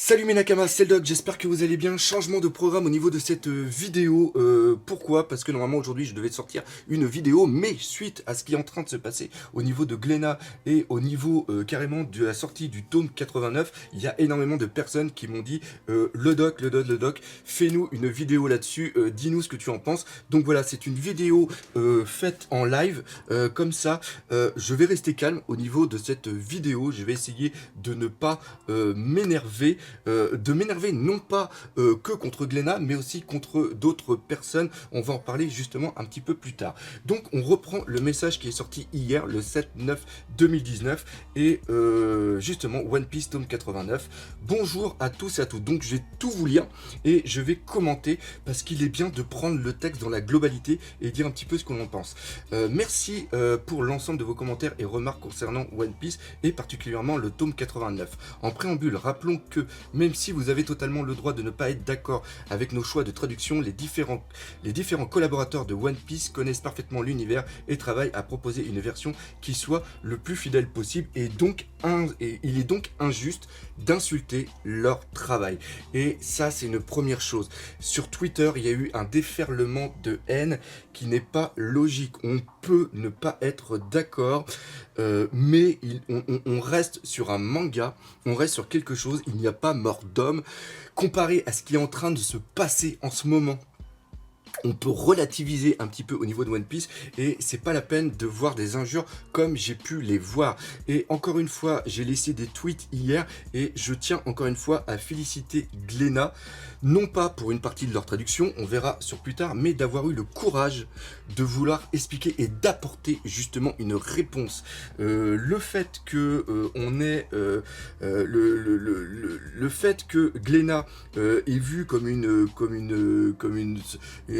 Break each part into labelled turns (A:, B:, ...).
A: Salut mes Nakamas, c'est le Doc, j'espère que vous allez bien. Changement de programme au niveau de cette vidéo. Pourquoi? Parce que normalement aujourd'hui je devais sortir une vidéo, mais suite à ce qui est en train de se passer au niveau de Glénat et au niveau carrément de la sortie du tome 89, il y a énormément de personnes qui m'ont dit le doc, fais-nous une vidéo là-dessus, dis-nous ce que tu en penses. Donc voilà, c'est une vidéo faite en live, comme ça. Je vais rester calme au niveau de cette vidéo, je vais essayer de ne pas m'énerver. De m'énerver non pas que contre Glénat, mais aussi contre d'autres personnes. On va en parler justement un petit peu plus tard. Donc on reprend le message qui est sorti hier, le 7/9/2019, et justement One Piece tome 89. Bonjour à tous et à toutes. Donc je vais tout vous lire et je vais commenter parce qu'il est bien de prendre le texte dans la globalité et dire un petit peu ce qu'on en pense. Merci pour l'ensemble de vos commentaires et remarques concernant One Piece et particulièrement le tome 89. En préambule, rappelons que même si vous avez totalement le droit de ne pas être d'accord avec nos choix de traduction, les différents collaborateurs de One Piece connaissent parfaitement l'univers et travaillent à proposer une version qui soit le plus fidèle possible, et il est donc injuste d'insulter leur travail. Et ça, c'est une première chose. Sur Twitter, il y a eu un déferlement de haine qui n'est pas logique. On peut ne pas être d'accord, mais on reste sur un manga, on reste sur quelque chose, il n'y a pas mort d'homme. Comparé à ce qui est en train de se passer en ce moment, on peut relativiser un petit peu au niveau de One Piece, et c'est pas la peine de voir des injures comme j'ai pu les voir. Et encore une fois, j'ai laissé des tweets hier et je tiens encore une fois à féliciter Glénat, non pas pour une partie de leur traduction, on verra sur plus tard, mais d'avoir eu le courage de vouloir expliquer et d'apporter justement une réponse. Le fait que le fait que Glénat est vu comme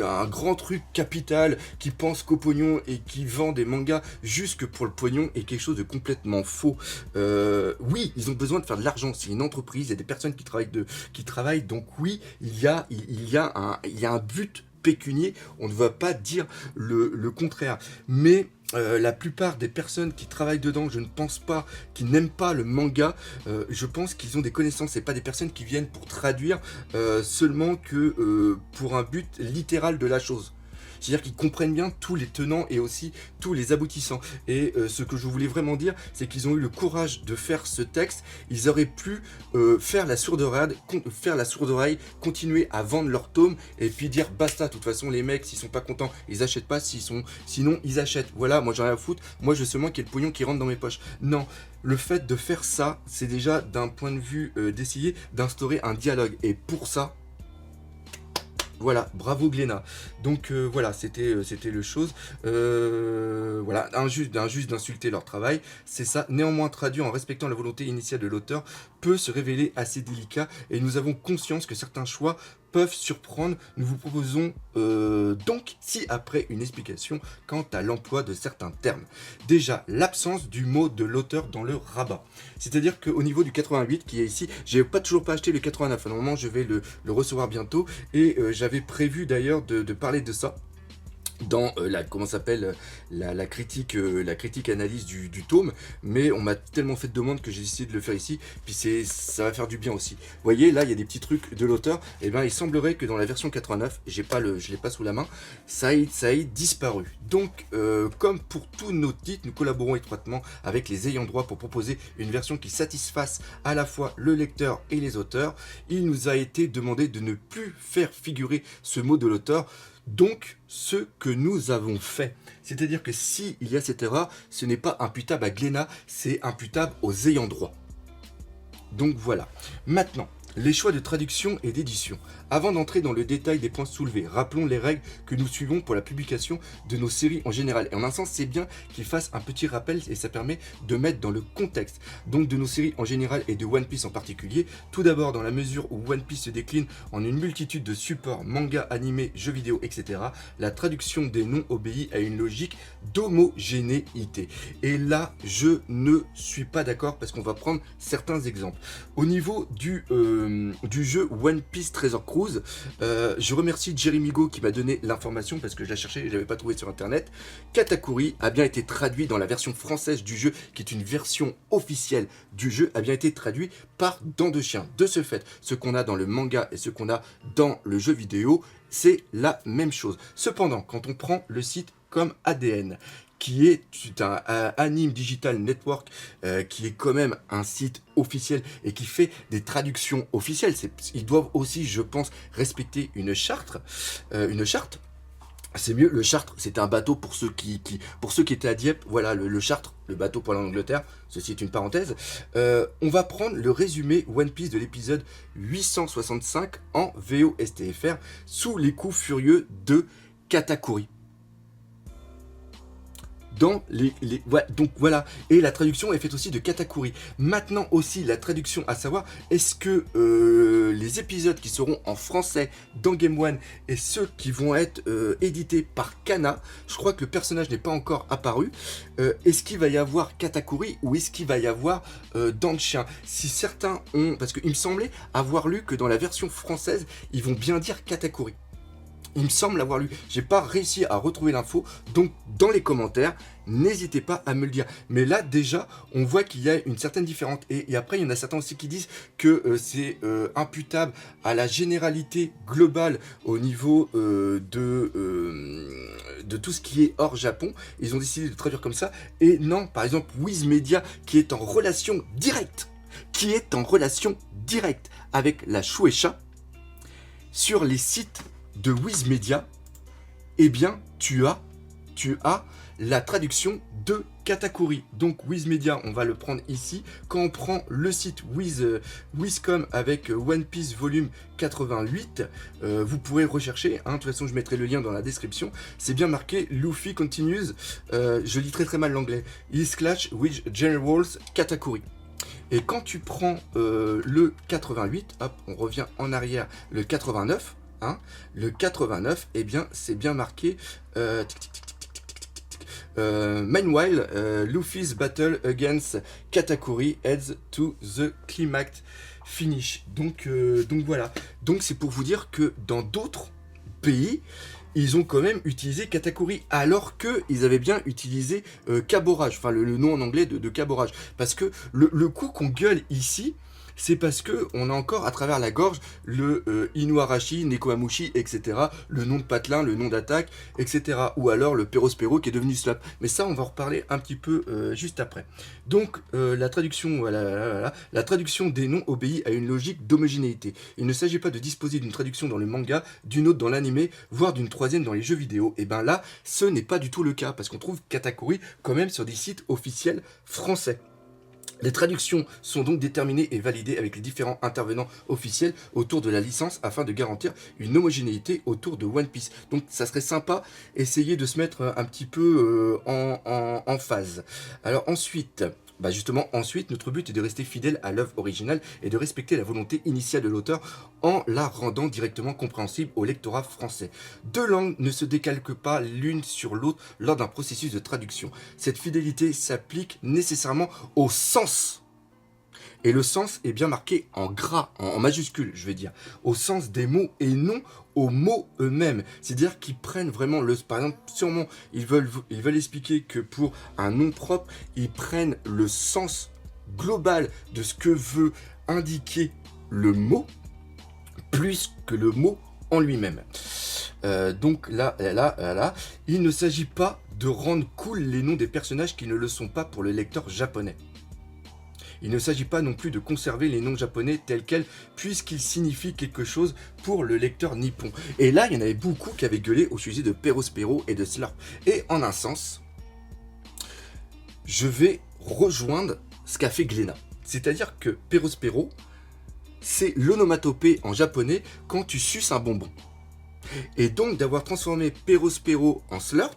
A: un grand truc capital qui pense qu'au pognon et qui vend des mangas juste pour le pognon est quelque chose de complètement faux. Oui, ils ont besoin de faire de l'argent, c'est une entreprise, il y a des personnes qui travaillent, donc oui, il y a un but pécunier, on ne va pas dire le contraire, mais la plupart des personnes qui travaillent dedans, je ne pense pas, qui n'aiment pas le manga, je pense qu'ils ont des connaissances. C'est pas des personnes qui viennent pour traduire seulement que pour un but littéral de la chose. C'est-à-dire qu'ils comprennent bien tous les tenants et aussi tous les aboutissants. Et ce que je voulais vraiment dire, c'est qu'ils ont eu le courage de faire ce texte. Ils auraient pu faire la sourde oreille, continuer à vendre leur tome et puis dire basta. De toute façon, les mecs, s'ils sont pas contents, ils achètent pas. Sinon, ils achètent. Voilà, moi j'ai rien à foutre. Moi, je sais moins qu'il y ait le pognon qui rentre dans mes poches. Non. Le fait de faire ça, c'est déjà d'un point de vue d'essayer d'instaurer un dialogue. Et pour ça, voilà, bravo Glénat. Donc voilà, c'était le chose. Voilà, injuste d'insulter leur travail, c'est ça. Néanmoins, traduit en respectant la volonté initiale de l'auteur peut se révéler assez délicat, et nous avons conscience que certains choix peuvent surprendre. Nous vous proposons donc ci-après une explication quant à l'emploi de certains termes. Déjà, l'absence du mot de l'auteur dans le rabat. C'est-à-dire qu'au niveau du 88 qui est ici, j'ai toujours pas acheté le 89. Normalement, je vais le recevoir bientôt, et j'avais prévu d'ailleurs de parler de ça dans la critique analyse du tome, mais on m'a tellement fait de demandes que j'ai décidé de le faire ici, puis ça va faire du bien aussi. Vous voyez, là il y a des petits trucs de l'auteur, et ben il semblerait que dans la version 89, je l'ai pas sous la main, ça ait disparu. Donc comme pour tous nos titres, nous collaborons étroitement avec les ayants droit pour proposer une version qui satisfasse à la fois le lecteur et les auteurs. Il nous a été demandé de ne plus faire figurer ce mot de l'auteur. Donc, ce que nous avons fait, c'est-à-dire que s'il y a cette erreur, ce n'est pas imputable à Glénat, c'est imputable aux ayants droit. Donc voilà. Maintenant, les choix de traduction et d'édition. Avant d'entrer dans le détail des points soulevés, rappelons les règles que nous suivons pour la publication de nos séries en général. Et en un sens, c'est bien qu'ils fassent un petit rappel, et ça permet de mettre dans le contexte donc de nos séries en général et de One Piece en particulier. Tout d'abord, dans la mesure où One Piece se décline en une multitude de supports, manga, animé, jeux vidéo, etc., la traduction des noms obéit à une logique d'homogénéité. Et là, je ne suis pas d'accord parce qu'on va prendre certains exemples. Au niveau du jeu One Piece Treasure Cruise. Je remercie Jeremy Go qui m'a donné l'information parce que je la cherchais et je l'avais pas trouvé sur internet. Katakuri a bien été traduit dans la version française du jeu, qui est une version officielle du jeu, a bien été traduit par Dents de Chien. De ce fait, ce qu'on a dans le manga et ce qu'on a dans le jeu vidéo, c'est la même chose. Cependant, quand on prend le site comme ADN, qui est un Anime Digital Network, qui est quand même un site officiel et qui fait des traductions officielles. Ils doivent aussi, je pense, respecter une charte. C'est mieux, le Chartres, c'était un bateau pour ceux qui étaient à Dieppe. Voilà, le Chartres, le bateau pour l'Angleterre. Ceci est une parenthèse. On va prendre le résumé One Piece de l'épisode 865 en VO-STFR sous les coups furieux de Katakuri. Donc voilà, et la traduction est faite aussi de Katakuri. Maintenant aussi la traduction, à savoir, est-ce que les épisodes qui seront en français dans Game One et ceux qui vont être édités par Kana, je crois que le personnage n'est pas encore apparu, est-ce qu'il va y avoir Katakuri ou est-ce qu'il va y avoir Dents de Chien? Si certains ont, parce qu'il me semblait avoir lu que dans la version française, ils vont bien dire Katakuri. Il me semble l'avoir lu. J'ai pas réussi à retrouver l'info. Donc, dans les commentaires, n'hésitez pas à me le dire. Mais là, déjà, on voit qu'il y a une certaine différence. Et après, il y en a certains aussi qui disent que c'est imputable à la généralité globale au niveau de tout ce qui est hors Japon. Ils ont décidé de traduire comme ça. Et non, par exemple, Wiz Media, qui est en relation directe avec la Shueisha, sur les sites de Wiz Media, eh bien, tu as la traduction de Katakuri. Donc, Wiz Media, on va le prendre ici. Quand on prend le site Wizcom avec One Piece volume 88, vous pourrez rechercher. De toute façon, je mettrai le lien dans la description. C'est bien marqué Luffy continues. Je lis très mal l'anglais. Is clash with Generals Katakuri. Et quand tu prends le 88, hop, on revient en arrière, le 89. Le 89, eh bien, c'est bien marqué. Meanwhile, Luffy's battle against Katakuri heads to the climax finish. Donc voilà. Donc c'est pour vous dire que dans d'autres pays, ils ont quand même utilisé Katakuri, alors qu'ils avaient bien utilisé Caborage, enfin le nom en anglais de Caborage. Parce que le coup qu'on gueule ici, c'est parce que on a encore à travers la gorge le Inuarashi, Nekomamushi, etc. Le nom de patelin, le nom d'attaque, etc. Ou alors le Perospero qui est devenu Slap. Mais ça, on va en reparler un petit peu juste après. Donc, la traduction, la traduction des noms obéit à une logique d'homogénéité. Il ne s'agit pas de disposer d'une traduction dans le manga, d'une autre dans l'anime, voire d'une troisième dans les jeux vidéo. Et bien là, ce n'est pas du tout le cas, parce qu'on trouve Katakuri quand même sur des sites officiels français. Les traductions sont donc déterminées et validées avec les différents intervenants officiels autour de la licence afin de garantir une homogénéité autour de One Piece. Donc ça serait sympa, essayer de se mettre un petit peu en phase. Alors ensuite, notre but est de rester fidèle à l'œuvre originale et de respecter la volonté initiale de l'auteur en la rendant directement compréhensible au lectorat français. Deux langues ne se décalquent pas l'une sur l'autre lors d'un processus de traduction. Cette fidélité s'applique nécessairement au sens. Et le sens est bien marqué en gras, en majuscule, je vais dire, au sens des mots et non aux mots eux-mêmes. C'est-à-dire qu'ils prennent vraiment par exemple, sûrement, ils veulent expliquer que pour un nom propre, ils prennent le sens global de ce que veut indiquer le mot, plus que le mot en lui-même. Donc là, il ne s'agit pas de rendre cool les noms des personnages qui ne le sont pas pour le lecteur japonais. Il ne s'agit pas non plus de conserver les noms japonais tels quels, puisqu'ils signifient quelque chose pour le lecteur nippon. Et là, il y en avait beaucoup qui avaient gueulé au sujet de Perospero et de Slurp. Et en un sens, je vais rejoindre ce qu'a fait Glénat. C'est-à-dire que Perospero, c'est l'onomatopée en japonais quand tu suces un bonbon. Et donc d'avoir transformé Perospero en Slurp,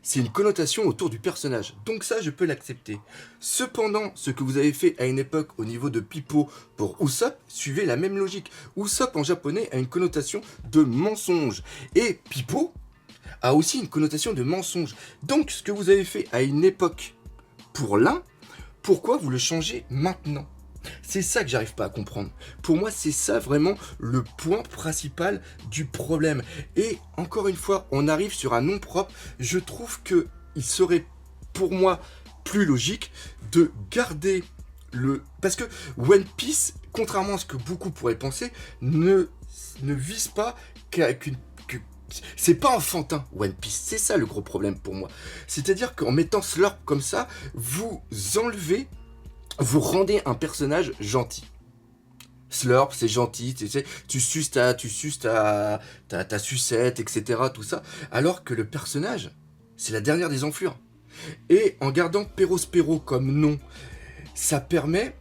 A: c'est une connotation autour du personnage. Donc ça, je peux l'accepter. Cependant, ce que vous avez fait à une époque au niveau de Pipo pour Usopp, suivez la même logique. Usopp en japonais a une connotation de mensonge. Et Pipo a aussi une connotation de mensonge. Donc ce que vous avez fait à une époque pour l'un, pourquoi vous le changez maintenant ? C'est ça que j'arrive pas à comprendre. Pour moi, c'est ça vraiment le point principal du problème. Et encore une fois, on arrive sur un nom propre. Je trouve que il serait, pour moi, plus logique de garder le... Parce que One Piece, contrairement à ce que beaucoup pourraient penser, ne vise pas qu'une... C'est pas enfantin, One Piece. C'est ça le gros problème pour moi. C'est-à-dire qu'en mettant Slurp comme ça, vous enlevez... Vous rendez un personnage gentil. Slurp, c'est gentil, tu suces ta sucette, etc. Tout ça. Alors que le personnage, c'est la dernière des enflures. Et en gardant Perospero comme nom, ça permet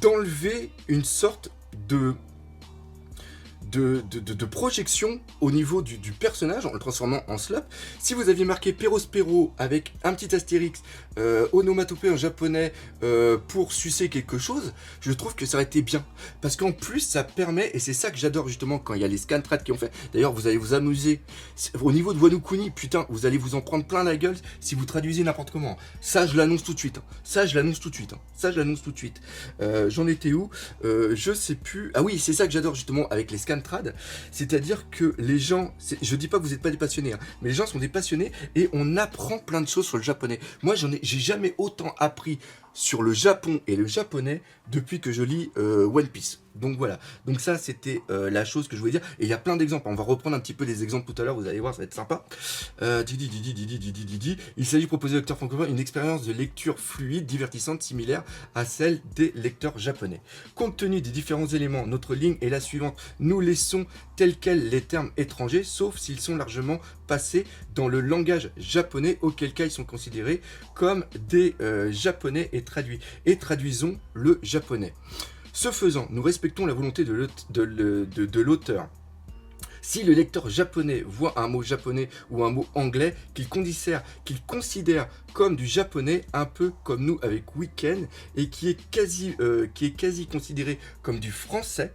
A: d'enlever une sorte de projection au niveau du personnage en le transformant en Slurp. Si vous aviez marqué Perospero avec un petit astérix, onomatopée en japonais pour sucer quelque chose, je trouve que ça aurait été bien. Parce qu'en plus, ça permet, et c'est ça que j'adore justement quand il y a les scantrad qui ont fait. D'ailleurs, vous allez vous amuser. Au niveau de Wano Kuni, putain, vous allez vous en prendre plein la gueule si vous traduisez n'importe comment. Ça, je l'annonce tout de suite. Ça, je l'annonce tout de suite. Ça, je l'annonce tout de suite. J'en étais où je sais plus. Ah oui, c'est ça que j'adore justement avec les scantrad. C'est-à-dire que les gens, je dis pas que vous n'êtes pas des passionnés, hein, mais les gens sont des passionnés et on apprend plein de choses sur le japonais. Moi, j'ai jamais autant appris sur le Japon et le japonais depuis que je lis One Piece. Donc voilà, donc ça c'était la chose que je voulais dire, et il y a plein d'exemples, on va reprendre un petit peu les exemples tout à l'heure, vous allez voir, ça va être sympa. Il s'agit de proposer aux lecteurs francophones une expérience de lecture fluide, divertissante, similaire à celle des lecteurs japonais. Compte tenu des différents éléments, notre ligne est la suivante, nous laissons tels quels les termes étrangers, sauf s'ils sont largement passés dans le langage japonais, auquel cas ils sont considérés comme des japonais et traduisons le japonais. Ce faisant, nous respectons la volonté de l'auteur. Si le lecteur japonais voit un mot japonais ou un mot anglais qu'il considère comme du japonais, un peu comme nous avec week-end, et qui est quasi considéré comme du français,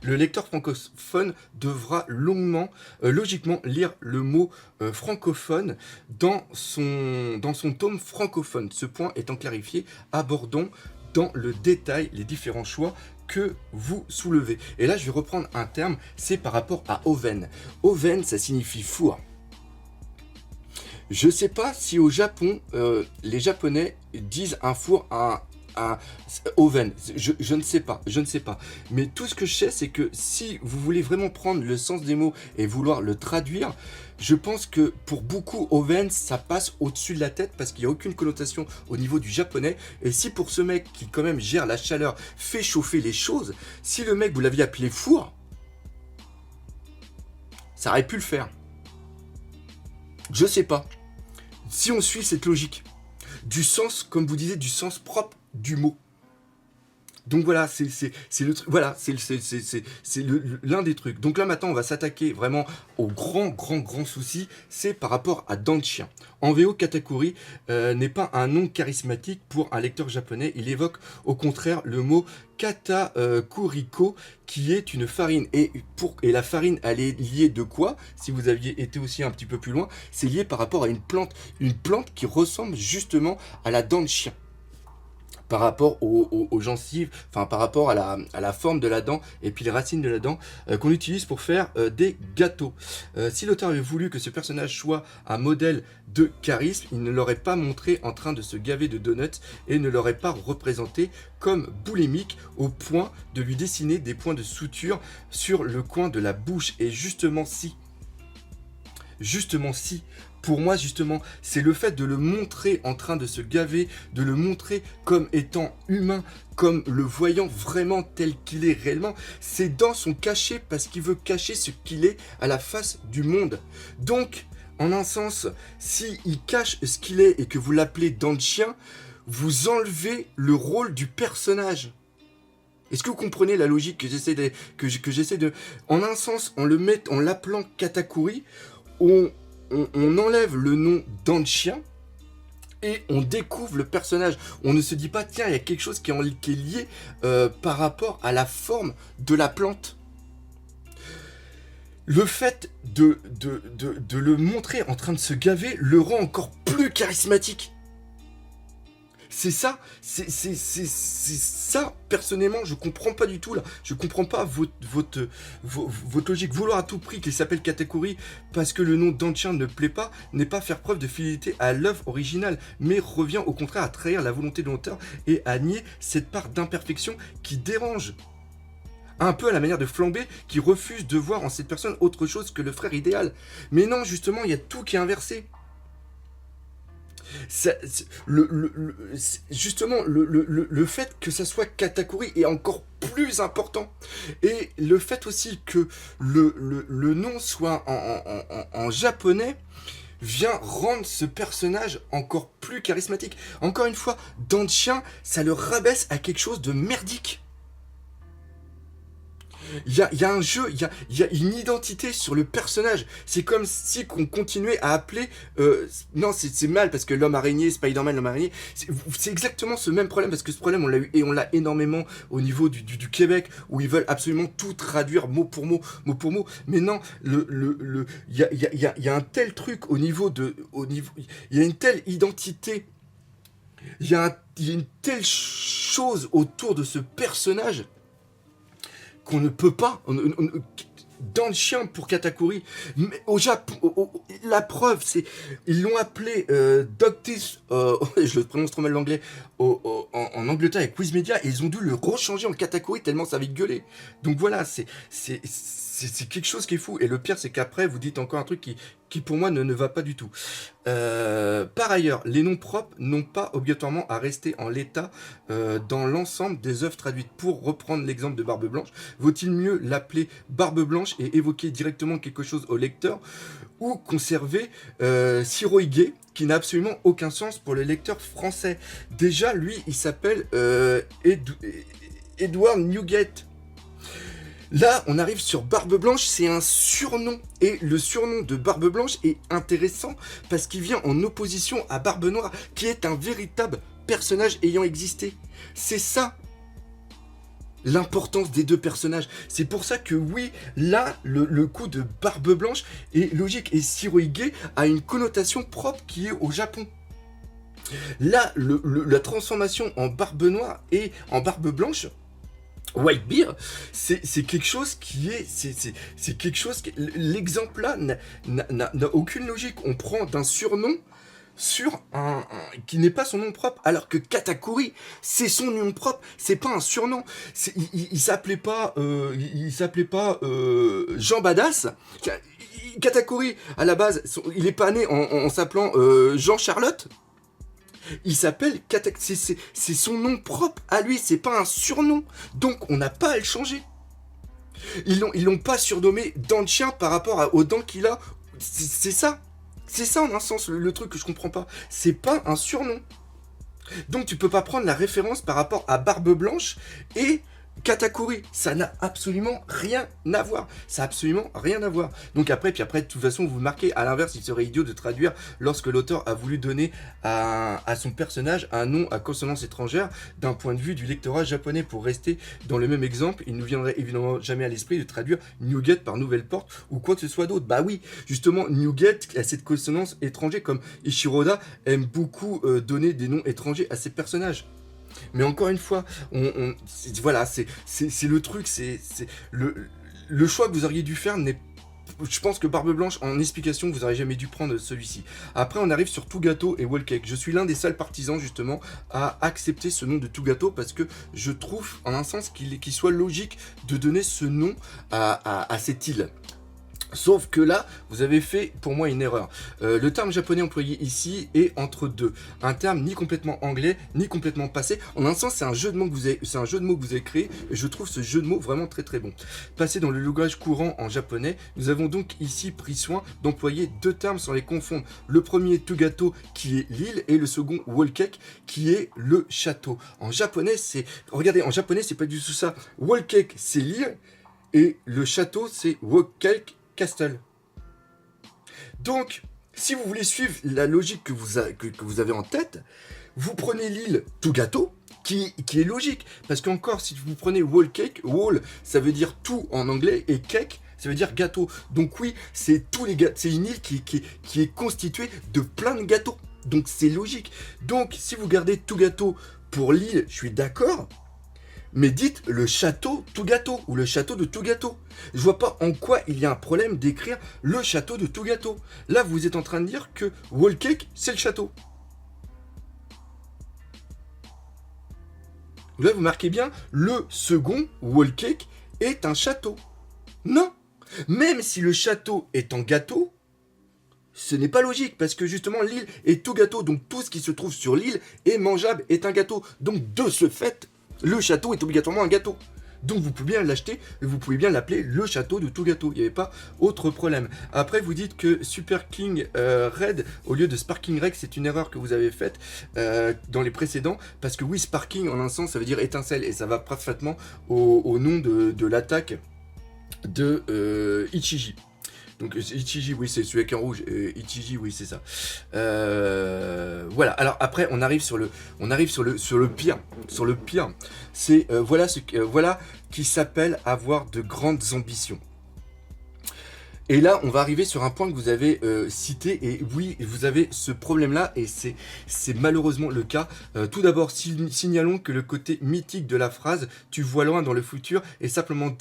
A: le lecteur francophone devra logiquement lire le mot francophone dans son tome francophone. Ce point étant clarifié, abordons dans le détail les différents choix que vous soulevez. Et là, je vais reprendre un terme, c'est par rapport à oven. Oven, ça signifie four. Je sais pas si au Japon, les Japonais disent un four à un oven. Je ne sais pas, Mais tout ce que je sais, c'est que si vous voulez vraiment prendre le sens des mots et vouloir le traduire, je pense que pour beaucoup, oven, ça passe au-dessus de la tête parce qu'il n'y a aucune connotation au niveau du japonais. Et si pour ce mec qui quand même gère la chaleur, fait chauffer les choses, si le mec vous l'aviez appelé four, ça aurait pu le faire. Je sais pas. Si on suit cette logique, du sens, comme vous disiez, du sens propre du mot. Donc voilà, c'est le truc. Voilà, c'est l'un des trucs. Donc là maintenant, on va s'attaquer vraiment au grand souci. C'est par rapport à dents de chien. En VO, Katakuri n'est pas un nom charismatique pour un lecteur japonais. Il évoque au contraire le mot katakuriko, qui est une farine. Et la farine, elle est liée de quoi? Si vous aviez été aussi un petit peu plus loin, c'est lié par rapport à une plante qui ressemble justement à la dent de chien. Par rapport aux gencives, enfin par rapport à la forme de la dent et puis les racines de la dent qu'on utilise pour faire des gâteaux. Si l'auteur avait voulu que ce personnage soit un modèle de charisme, il ne l'aurait pas montré en train de se gaver de donuts et ne l'aurait pas représenté comme boulimique au point de lui dessiner des points de suture sur le coin de la bouche. Et justement si, pour moi, justement, c'est le fait de le montrer en train de se gaver, de le montrer comme étant humain, comme le voyant vraiment tel qu'il est réellement. Ses dents sont cachées parce qu'il veut cacher ce qu'il est à la face du monde. Donc, en un sens, s'il cache ce qu'il est et que vous l'appelez dent de chien, vous enlevez le rôle du personnage. Est-ce que vous comprenez la logique que j'essaie de... En un sens, en l'appelant Katakuri, on enlève le nom dent de chien et on découvre le personnage. On ne se dit pas, tiens, il y a quelque chose qui est lié par rapport à la forme de la plante. Le fait de le montrer en train de se gaver le rend encore plus charismatique. C'est ça, c'est ça, personnellement, je comprends pas du tout, là. Je comprends pas votre logique. Vouloir à tout prix qu'il s'appelle Katakuri parce que le nom d'Anchien ne plaît pas, n'est pas faire preuve de fidélité à l'œuvre originale, mais revient au contraire à trahir la volonté de l'auteur et à nier cette part d'imperfection qui dérange. Un peu à la manière de Flambé, qui refuse de voir en cette personne autre chose que le frère idéal. Mais non, justement, il y a tout qui est inversé. Ça, justement, le fait que ça soit Katakuri est encore plus important. Et le fait aussi que le nom soit en japonais vient rendre ce personnage encore plus charismatique. Encore une fois, Danchien, ça le rabaisse à quelque chose de merdique. Il y a un jeu, il y a une identité sur le personnage. C'est comme si on continuait à appeler... non, c'est mal parce que l'homme araignée, Spider-Man, l'homme araignée, c'est exactement ce même problème parce que ce problème, on l'a eu et on l'a énormément au niveau du Québec où ils veulent absolument tout traduire mot pour mot, mot pour mot. Mais non, il y a un tel truc au niveau de... Il y a une telle identité, il y a une telle chose autour de ce personnage qu'on ne peut pas, dans le chien pour Katakuri. Mais au Japon, la preuve, c'est ils l'ont appelé Doctis, je le prononce trop mal l'anglais, en Angleterre avec Quizmedia, et ils ont dû le rechanger en Katakuri tellement ça avait gueulé. Donc voilà, c'est quelque chose qui est fou. Et le pire, c'est qu'après, vous dites encore un truc qui pour moi ne va pas du tout. Par ailleurs, les noms propres n'ont pas obligatoirement à rester en l'état dans l'ensemble des œuvres traduites. Pour reprendre l'exemple de Barbe Blanche, vaut-il mieux l'appeler Barbe Blanche et évoquer directement quelque chose au lecteur, ou conserver Shirohige, qui n'a absolument aucun sens pour le lecteur français. Déjà, lui, il s'appelle Edward Newgate. Là, on arrive sur Barbe Blanche, c'est un surnom. Et le surnom de Barbe Blanche est intéressant parce qu'il vient en opposition à Barbe Noire, qui est un véritable personnage ayant existé. C'est ça l'importance des deux personnages. C'est pour ça que oui, là, le coup de Barbe Blanche est logique. Et Shirohige a une connotation propre qui est au Japon. Là, la transformation en Barbe Noire et en Barbe Blanche, Whitebeard, c'est quelque chose qui est... C'est quelque chose... L'exemple là n'a aucune logique. On prend d'un surnom sur qui n'est pas son nom propre, alors que Katakuri, c'est son nom propre, c'est pas un surnom. Il s'appelait pas... Jean Badass. Katakuri, à la base, il est pas né en s'appelant Jean Charlotte. Il s'appelle Katakuri, c'est son nom propre à lui, c'est pas un surnom. Donc on n'a pas à le changer. Ils l'ont pas surnommé dent de chien par rapport aux dents qu'il a. C'est ça. C'est ça en un sens le truc que je comprends pas. C'est pas un surnom. Donc tu peux pas prendre la référence par rapport à Barbe Blanche et Katakuri, ça n'a absolument rien à voir. Ça n'a absolument rien à voir. Donc après, de toute façon, vous marquez, à l'inverse, il serait idiot de traduire lorsque l'auteur a voulu donner à son personnage un nom à consonance étrangère d'un point de vue du lectorat japonais. Pour rester dans le même exemple, il ne viendrait évidemment jamais à l'esprit de traduire Newgate par Nouvelle Porte ou quoi que ce soit d'autre. Bah oui, justement, Newgate a cette consonance étrangère, comme Ishiroda aime beaucoup donner des noms étrangers à ses personnages. Mais encore une fois, voilà, c'est le truc, c'est le choix que vous auriez dû faire n'est... Je pense que Barbe Blanche, en explication, vous n'auriez jamais dû prendre celui-ci. Après, on arrive sur Tugato et Wallcake. Je suis l'un des seuls partisans, justement, à accepter ce nom de Tugato parce que je trouve, en un sens, qu'il soit logique de donner ce nom à cette île. Sauf que là, vous avez fait pour moi une erreur. Le terme japonais employé ici est entre deux. Un terme ni complètement anglais, ni complètement passé. En un sens, c'est un jeu de mots que vous avez créé. Et je trouve ce jeu de mots vraiment très très bon. Passé dans le langage courant en japonais, nous avons donc ici pris soin d'employer deux termes sans les confondre. Le premier, Tugato, qui est l'île, et le second, Wallcake, qui est le château. En japonais, regardez, en japonais, c'est pas du tout ça. Wallcake, c'est l'île, et le château, c'est Wallcake Castle. Donc, si vous voulez suivre la logique que vous avez en tête, vous prenez l'île Tugato, qui est logique. Parce qu'encore, si vous prenez Wallcake, wall, ça veut dire tout en anglais, et cake, ça veut dire gâteau. Donc oui, c'est une île qui est constituée de plein de gâteaux. Donc c'est logique. Donc si vous gardez tout gâteau pour l'île, je suis d'accord. Mais dites le château tout gâteau ou le château de tout gâteau. Je vois pas en quoi il y a un problème d'écrire le château de tout gâteau. Là, vous êtes en train de dire que Wall Cake, c'est le château. Là, vous marquez bien, le second Wall Cake est un château. Non. Même si le château est en gâteau, ce n'est pas logique, parce que justement, l'île est tout gâteau. Donc tout ce qui se trouve sur l'île est mangeable, est un gâteau. Donc de ce fait, le château est obligatoirement un gâteau. Donc vous pouvez bien l'acheter, et vous pouvez bien l'appeler le château de tout gâteau. Il n'y avait pas autre problème. Après, vous dites que Super King Red, au lieu de Sparking Rex, c'est une erreur que vous avez faite dans les précédents. Parce que oui, Sparking, en un sens, ça veut dire étincelle, et ça va parfaitement au nom de l'attaque de Ichiji. Donc Ichiji, oui, c'est celui avec un rouge. Ichiji, oui, c'est ça. Voilà. Alors après, on arrive sur le pire. Sur le pire, c'est voilà qui s'appelle avoir de grandes ambitions. Et là, on va arriver sur un point que vous avez cité, et oui, vous avez ce problème-là, et c'est malheureusement le cas. Tout d'abord, signalons que le côté mythique de la phrase « tu vois loin dans le futur » est simplement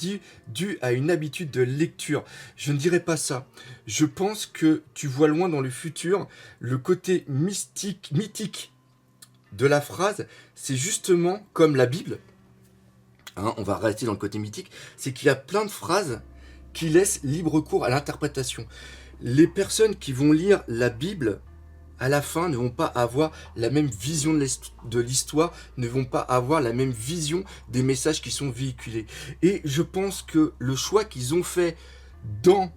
A: dû à une habitude de lecture. Je ne dirais pas ça. Je pense que « tu vois loin dans le futur », le côté mythique de la phrase, c'est justement comme la Bible, hein, on va rester dans le côté mythique, c'est qu'il y a plein de phrases qui laisse libre cours à l'interprétation. Les personnes qui vont lire la Bible, à la fin, ne vont pas avoir la même vision de l'histoire, ne vont pas avoir la même vision des messages qui sont véhiculés. Et je pense que le choix qu'ils ont fait dans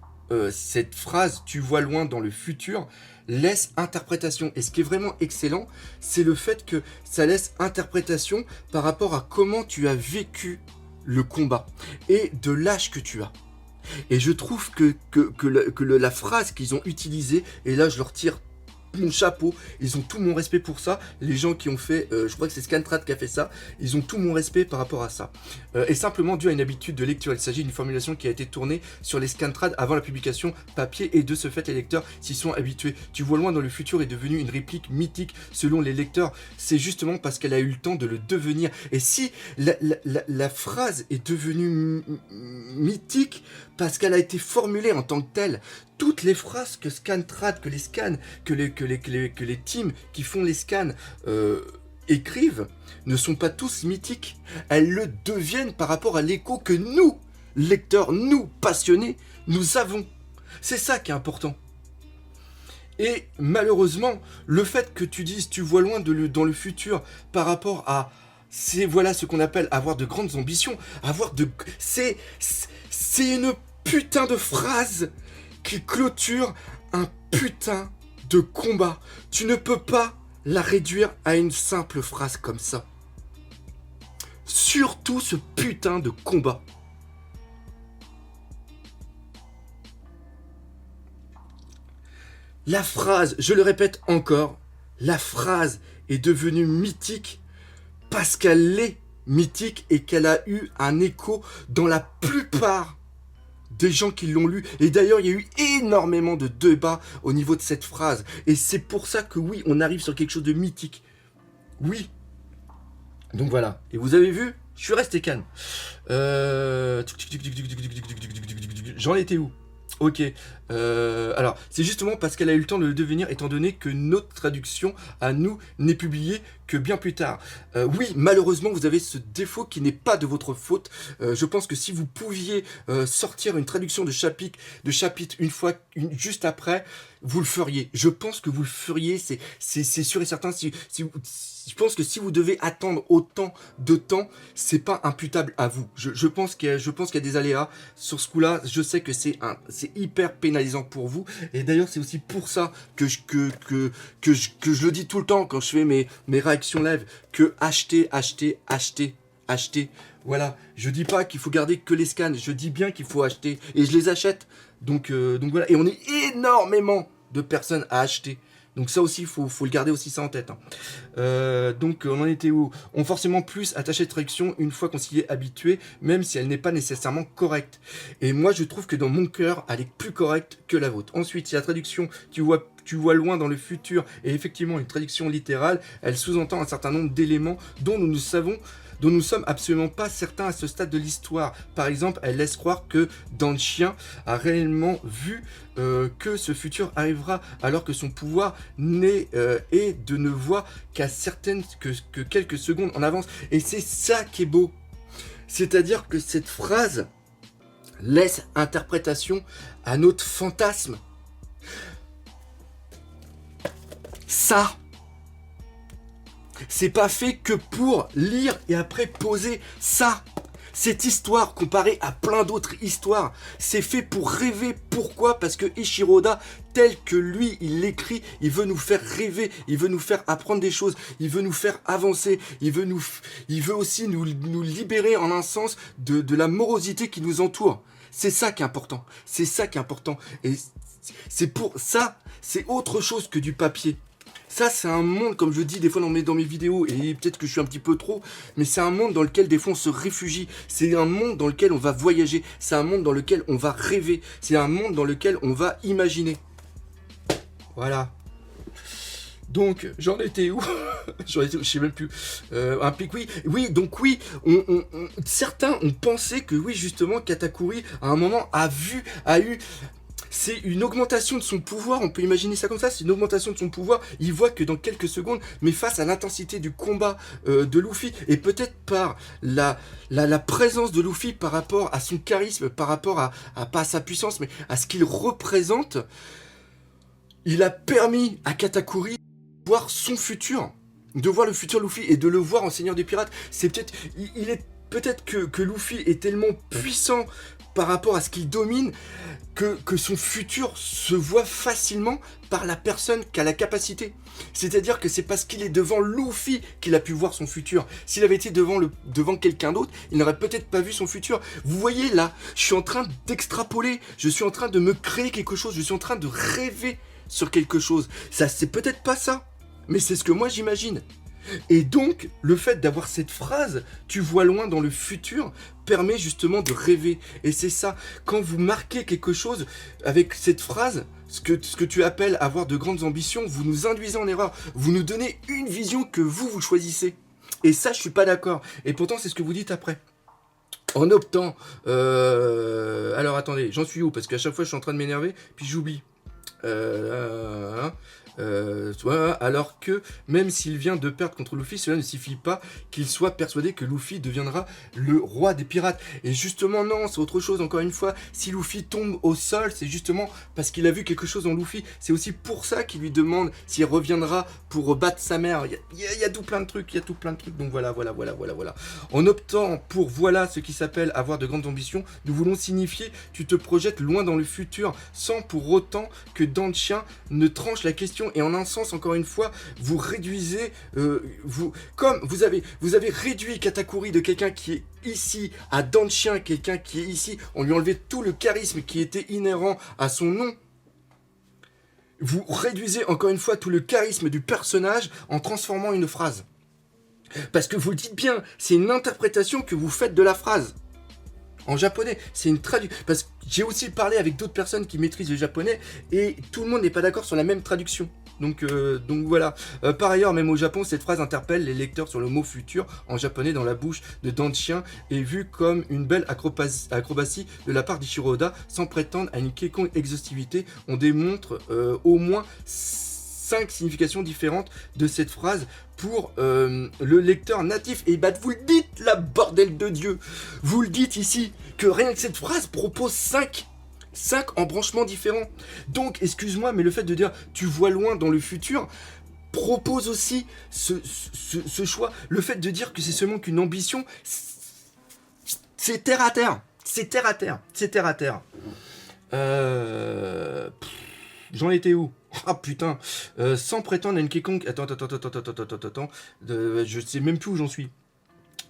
A: cette phrase « tu vois loin dans le futur » laisse interprétation. Et ce qui est vraiment excellent, c'est le fait que ça laisse interprétation par rapport à comment tu as vécu le combat et de l'âge que tu as. Et je trouve que la phrase qu'ils ont utilisée, et là je leur tire mon chapeau, ils ont tout mon respect pour ça. Les gens qui ont fait, je crois que c'est Scantrad qui a fait ça, ils ont tout mon respect par rapport à ça. Et simplement dû à une habitude de lecture, il s'agit d'une formulation qui a été tournée sur les Scantrad avant la publication papier, et de ce fait les lecteurs s'y sont habitués. Tu vois loin dans le futur est devenu une réplique mythique selon les lecteurs, c'est justement parce qu'elle a eu le temps de le devenir. Et si la phrase est devenue mythique parce qu'elle a été formulée en tant que telle, toutes les phrases que Scantrad, que les scans, que les teams qui font les scans écrivent, ne sont pas tous mythiques. Elles le deviennent par rapport à l'écho que nous, lecteurs, nous, passionnés, nous avons. C'est ça qui est important. Et malheureusement, le fait que tu dises « tu vois loin dans le futur » par rapport à... voilà ce qu'on appelle avoir de grandes ambitions. C'est une putain de phrase qui clôture un putain de combat. Tu ne peux pas la réduire à une simple phrase comme ça. Surtout ce putain de combat. La phrase, je le répète encore, la phrase est devenue mythique parce qu'elle est mythique et qu'elle a eu un écho dans la plupart des gens qui l'ont lu. Et d'ailleurs, il y a eu énormément de débats au niveau de cette phrase. Et c'est pour ça que oui, on arrive sur quelque chose de mythique. Oui. Donc voilà. Et vous avez vu, je suis resté calme. J'en étais où ? Ok, alors c'est justement parce qu'elle a eu le temps de le devenir, étant donné que notre traduction à nous n'est publiée que bien plus tard. Oui, malheureusement, vous avez ce défaut qui n'est pas de votre faute. Je pense que si vous pouviez sortir une traduction de chapitre juste après, vous le feriez. Je pense que vous le feriez, c'est sûr et certain. Je pense que si vous devez attendre autant de temps, c'est pas imputable à vous. Je pense qu'il y a des aléas sur ce coup-là. Je sais que c'est hyper pénalisant pour vous. Et d'ailleurs, c'est aussi pour ça que je le dis tout le temps quand je fais mes réactions live, que acheter. Voilà. Je dis pas qu'il faut garder que les scans. Je dis bien qu'il faut acheter. Et je les achète. Donc voilà. Et on est énormément de personnes à acheter. Donc ça aussi, il faut le garder aussi ça en tête. Donc on en était où ? On forcément plus attaché de traduction une fois qu'on s'y est habitué, même si elle n'est pas nécessairement correcte. Et moi, je trouve que dans mon cœur, elle est plus correcte que la vôtre. Ensuite, si la traduction, tu tu vois loin dans le futur, et effectivement une traduction littérale, elle sous-entend un certain nombre d'éléments dont nous sommes absolument pas certains à ce stade de l'histoire. Par exemple, elle laisse croire que Dan Chien a réellement vu que ce futur arrivera, alors que son pouvoir n'est et de ne voir qu'à que quelques secondes en avance. Et c'est ça qui est beau. C'est-à-dire que cette phrase laisse interprétation à notre fantasme. Ça, c'est pas fait que pour lire et après poser ça. Cette histoire, comparée à plein d'autres histoires, c'est fait pour rêver. Pourquoi ? Parce que Eiichiro Oda, tel que lui, il l'écrit, il veut nous faire rêver, il veut nous faire apprendre des choses, il veut nous faire avancer, il veut aussi nous libérer en un sens de la morosité qui nous entoure. C'est ça qui est important. C'est ça qui est important. Et c'est pour ça, c'est autre chose que du papier. Ça, c'est un monde, comme je dis des fois dans mes vidéos, et peut-être que je suis un petit peu trop, mais c'est un monde dans lequel des fois on se réfugie. C'est un monde dans lequel on va voyager. C'est un monde dans lequel on va rêver. C'est un monde dans lequel on va imaginer. Voilà. Donc, j'en étais où? Je sais même plus. Un pic, oui. Oui, donc oui, certains ont pensé que oui, justement, Katakuri, à un moment, a eu... C'est une augmentation de son pouvoir, on peut imaginer ça comme ça, c'est une augmentation de son pouvoir. Il voit que dans quelques secondes, mais face à l'intensité du combat de Luffy, et peut-être par la présence de Luffy par rapport à son charisme, par rapport à pas à sa puissance, mais à ce qu'il représente, il a permis à Katakuri de voir son futur, de voir le futur Luffy et de le voir en Seigneur des Pirates. C'est peut-être, il est peut-être que Luffy est tellement puissant par rapport à ce qu'il domine, que son futur se voit facilement par la personne qui a la capacité. C'est-à-dire que c'est parce qu'il est devant Luffy qu'il a pu voir son futur. S'il avait été devant quelqu'un d'autre, il n'aurait peut-être pas vu son futur. Vous voyez là, je suis en train d'extrapoler, je suis en train de me créer quelque chose, je suis en train de rêver sur quelque chose. Ça, c'est peut-être pas ça, mais c'est ce que moi j'imagine. Et donc, le fait d'avoir cette phrase, tu vois loin dans le futur, permet justement de rêver. Et c'est ça, quand vous marquez quelque chose avec cette phrase, ce que tu appelles avoir de grandes ambitions, vous nous induisez en erreur. Vous nous donnez une vision que vous choisissez. Et ça, je suis pas d'accord. Et pourtant, c'est ce que vous dites après. En optant... Alors, attendez, j'en suis où? Parce qu'à chaque fois, je suis en train de m'énerver, puis j'oublie. Alors que même s'il vient de perdre contre Luffy, cela ne signifie pas qu'il soit persuadé que Luffy deviendra le roi des pirates. Et justement non, c'est autre chose. Encore une fois, si Luffy tombe au sol, c'est justement parce qu'il a vu quelque chose en Luffy. C'est aussi pour ça qu'il lui demande s'il reviendra pour battre sa mère. Il y a tout plein de trucs, donc voilà. En optant pour voilà ce qui s'appelle avoir de grandes ambitions, nous voulons signifier tu te projettes loin dans le futur sans pour autant que Dan Chien ne tranche la question. Et en un sens, encore une fois, vous réduisez, comme vous avez réduit Katakuri de quelqu'un qui est ici à Dan Chien, quelqu'un qui est ici, on lui a enlevé tout le charisme qui était inhérent à son nom. Vous réduisez encore une fois tout le charisme du personnage en transformant une phrase. Parce que vous le dites bien, c'est une interprétation que vous faites de la phrase. En japonais, c'est une traduction. Parce que j'ai aussi parlé avec d'autres personnes qui maîtrisent le japonais et tout le monde n'est pas d'accord sur la même traduction. Donc voilà. Par ailleurs, même au Japon, cette phrase interpelle les lecteurs sur le mot futur en japonais dans la bouche de Dan Chien et vue comme une belle acrobatie de la part d'Eiichiro Oda sans prétendre à une quelconque exhaustivité. On démontre au moins 5 significations différentes de cette phrase pour le lecteur natif. Et bah vous le dites, la bordel de Dieu, vous le dites ici, que rien que cette phrase propose 5 embranchements différents. Donc, excuse-moi, mais le fait de dire « tu vois loin dans le futur », propose aussi ce choix. Le fait de dire que c'est seulement qu'une ambition, c'est terre à terre. C'est terre à terre. C'est terre à terre. J'en étais où? Ah putain, sans prétendre à une quelconque... Attends, je sais même plus où j'en suis.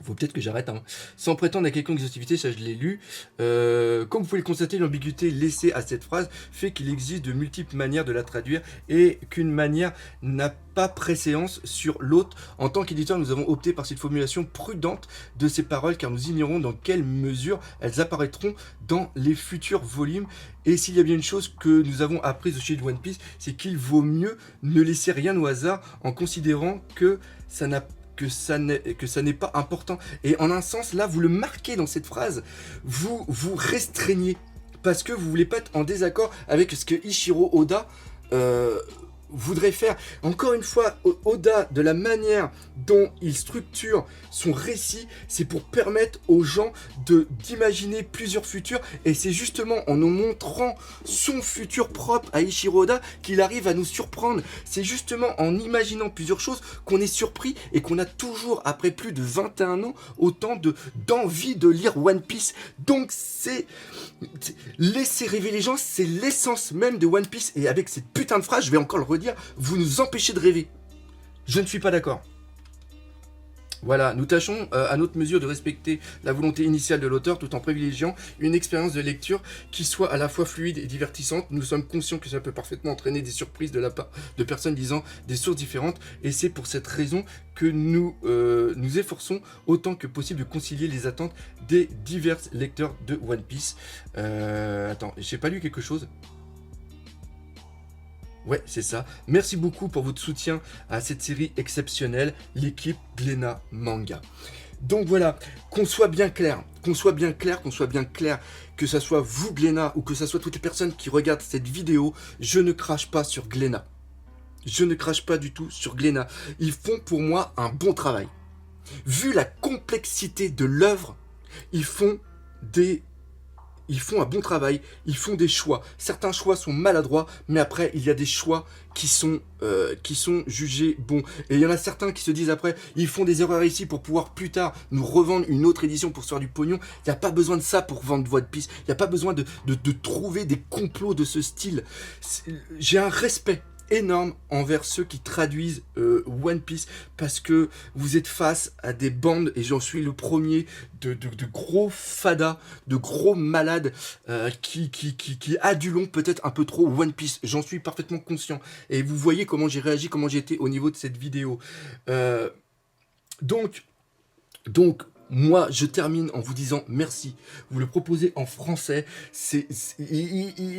A: Faut peut-être que j'arrête, hein. Sans prétendre à quelconque exhaustivité, ça je l'ai lu. Comme vous pouvez le constater, l'ambiguïté laissée à cette phrase fait qu'il existe de multiples manières de la traduire et qu'une manière n'a pas préséance sur l'autre. En tant qu'éditeur, nous avons opté par cette formulation prudente de ces paroles car nous ignorons dans quelle mesure elles apparaîtront dans les futurs volumes. Et s'il y a bien une chose que nous avons apprise au sujet de One Piece, c'est qu'il vaut mieux ne laisser rien au hasard en considérant que ça n'est pas important. Et en un sens, là, vous le marquez dans cette phrase, vous vous restreignez, parce que vous voulez pas être en désaccord avec ce que Ichiro Oda voudrait faire. Encore une fois, Oda, de la manière dont il structure son récit, c'est pour permettre aux gens d'imaginer plusieurs futurs, et c'est justement en nous montrant son futur propre à Ichiro Oda qu'il arrive à nous surprendre. C'est justement en imaginant plusieurs choses qu'on est surpris et qu'on a toujours, après plus de 21 ans, autant d'envie de lire One Piece. Donc c'est laisser rêver les gens, c'est l'essence même de One Piece. Et avec cette putain de phrase, je vais encore le redire, vous nous empêchez de rêver. Je ne suis pas d'accord. Voilà, nous tâchons à notre mesure de respecter la volonté initiale de l'auteur tout en privilégiant une expérience de lecture qui soit à la fois fluide et divertissante. Nous sommes conscients que ça peut parfaitement entraîner des surprises de la part de personnes lisant des sources différentes et c'est pour cette raison que nous nous efforçons autant que possible de concilier les attentes des divers lecteurs de One Piece. Attends, j'ai pas lu quelque chose ? Ouais, c'est ça. Merci beaucoup pour votre soutien à cette série exceptionnelle, l'équipe Glénat Manga. Donc voilà, qu'on soit bien clair, que ça soit vous Glénat ou que ça soit toutes les personnes qui regardent cette vidéo, je ne crache pas sur Glénat. Je ne crache pas du tout sur Glénat. Ils font pour moi un bon travail. Vu la complexité de l'œuvre, ils font un bon travail, ils font des choix. Certains choix sont maladroits, mais après, il y a des choix qui sont jugés bons. Et il y en a certains qui se disent après, ils font des erreurs ici pour pouvoir plus tard nous revendre une autre édition pour se faire du pognon. Il n'y a pas besoin de ça pour vendre One Piece. Il n'y a pas besoin de trouver des complots de ce style. J'ai un respect énorme envers ceux qui traduisent One Piece parce que vous êtes face à des bandes, et j'en suis le premier, de gros fadas, de gros malades qui adulons peut-être un peu trop One Piece. J'en suis parfaitement conscient. Et vous voyez comment j'ai réagi, comment j'ai été au niveau de cette vidéo. Donc, moi, je termine en vous disant merci. Vous le proposez en français.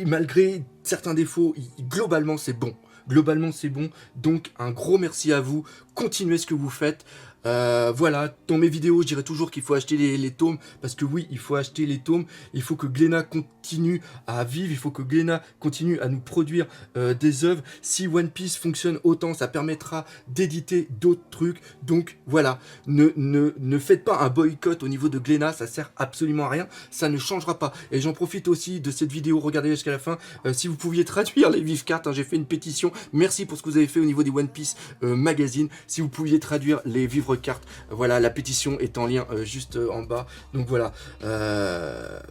A: Malgré certains défauts, globalement, c'est bon. Globalement, c'est bon. Donc, un gros merci à vous. Continuez ce que vous faites. Voilà, dans mes vidéos, je dirais toujours qu'il faut acheter les tomes, parce que oui, il faut acheter les tomes, il faut que Glénat continue à vivre, il faut que Glénat continue à nous produire des œuvres. Si One Piece fonctionne autant, ça permettra d'éditer d'autres trucs, donc voilà, ne faites pas un boycott au niveau de Glénat, ça sert absolument à rien, ça ne changera pas. Et j'en profite aussi de cette vidéo, regardez jusqu'à la fin, si vous pouviez traduire les vives cartes, hein, j'ai fait une pétition, merci pour ce que vous avez fait au niveau des One Piece magazine, si vous pouviez traduire les vivres cartes, voilà, la pétition est en lien juste en bas, donc voilà,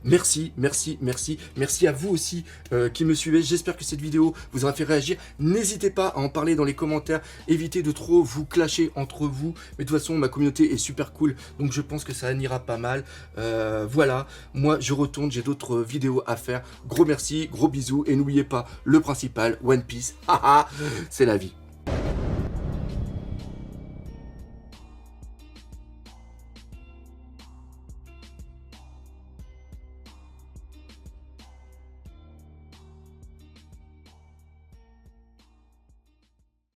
A: merci à vous aussi qui me suivez, j'espère que cette vidéo vous aura fait réagir, n'hésitez pas à en parler dans les commentaires, évitez de trop vous clasher entre vous, mais de toute façon ma communauté est super cool, donc je pense que ça ira pas mal, voilà, moi je retourne, j'ai d'autres vidéos à faire, gros merci, gros bisous, et n'oubliez pas, le principal, One Piece, haha, c'est la vie.